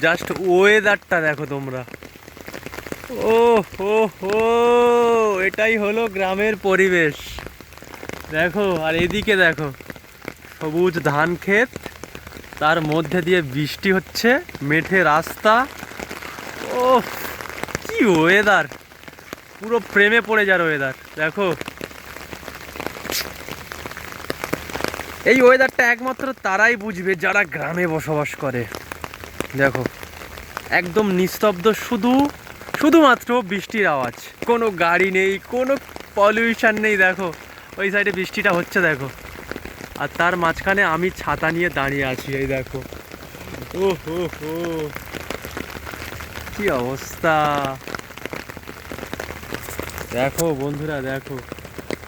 Just ওয়েদারটা দেখো তোমরা। ও হো হো, এটাই হলো গ্রামের পরিবেশ। দেখো আর এদিকে দেখো সবুজ ধান ক্ষেত, তার মধ্যে দিয়ে বৃষ্টি হচ্ছে, মেঠে রাস্তা। ও কি ওয়েদার, পুরো প্রেমে পড়ে যার ওয়েদার। দেখো এই ওয়েদারটা একমাত্র তারাই বুঝবে যারা গ্রামে বসবাস করে। দেখো একদম নিস্তব্ধ, শুধুমাত্র বৃষ্টির আওয়াজ, কোনো গাড়ি নেই, কোনো পলিউশন নেই। দেখো ওই সাইডে বৃষ্টিটা হচ্ছে দেখো, আর তার মাঝখানে আমি ছাতা নিয়ে দাঁড়িয়ে আছি। এই দেখো ও হো হো, কি অবস্থা দেখো বন্ধুরা, দেখো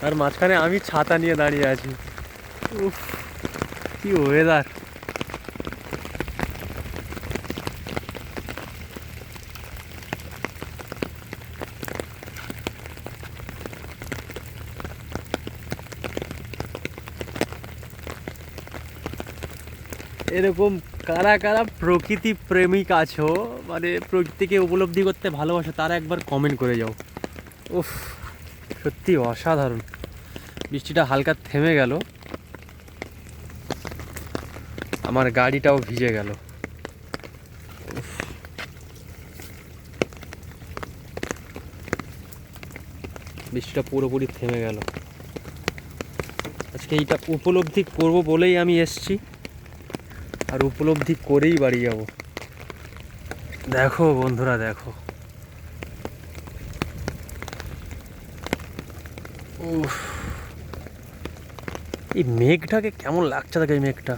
তার মাঝখানে আমি ছাতা নিয়ে দাঁড়িয়ে আছি। উফ কি ওয়েদার। এরকম কারা কারা প্রকৃতি প্রেমিক আছো, মানে প্রকৃতিকে উপলব্ধি করতে ভালোবাসো, তারা একবার কমেন্ট করে যাও। উফ সত্যি অসাধারণ। বৃষ্টিটা হালকা থেমে গেল, আমার গাড়িটাও ভিজে গেল। বৃষ্টিটা পুরোপুরি থেমে গেল। আজকে এইটা উপলব্ধি করব বলেই আমি এসছি, আর উপলব্ধি করেই বাড়ি যাব। দেখো বন্ধুরা, দেখো উফ, এই মেঘটাকে কেমন লাগছে দেখো, এই মেঘটা।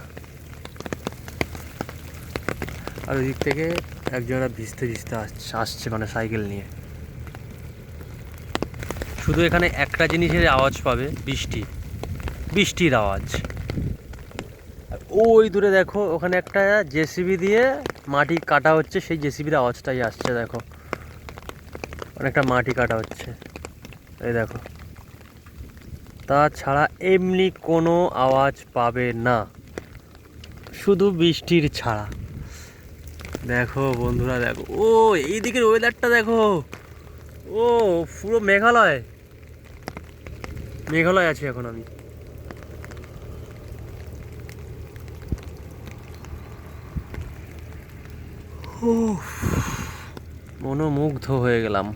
আর ওই দিক থেকে একজনা ভিজতে ভিজতে আসছে মানে সাইকেল নিয়ে। শুধু এখানে একটা জিনিসের আওয়াজ পাবে, বৃষ্টির আওয়াজ। আর ওই দূরে দেখো ওখানে একটা জেসিবি দিয়ে মাটি কাটা হচ্ছে, সেই জেসিবির আওয়াজটাই আসছে। দেখো অনেকটা মাটি কাটা হচ্ছে, এই দেখো। তাছাড়া এমনি কোনো আওয়াজ পাবে না, শুধু বৃষ্টির ছাড়া। দেখো বন্ধুরা, দেখো ও এই দিকের ওয়েদারটা দেখো। ও পুরো মেঘালয় আছি এখন আমি। মনোমুগ্ধ হয়ে গেলাম।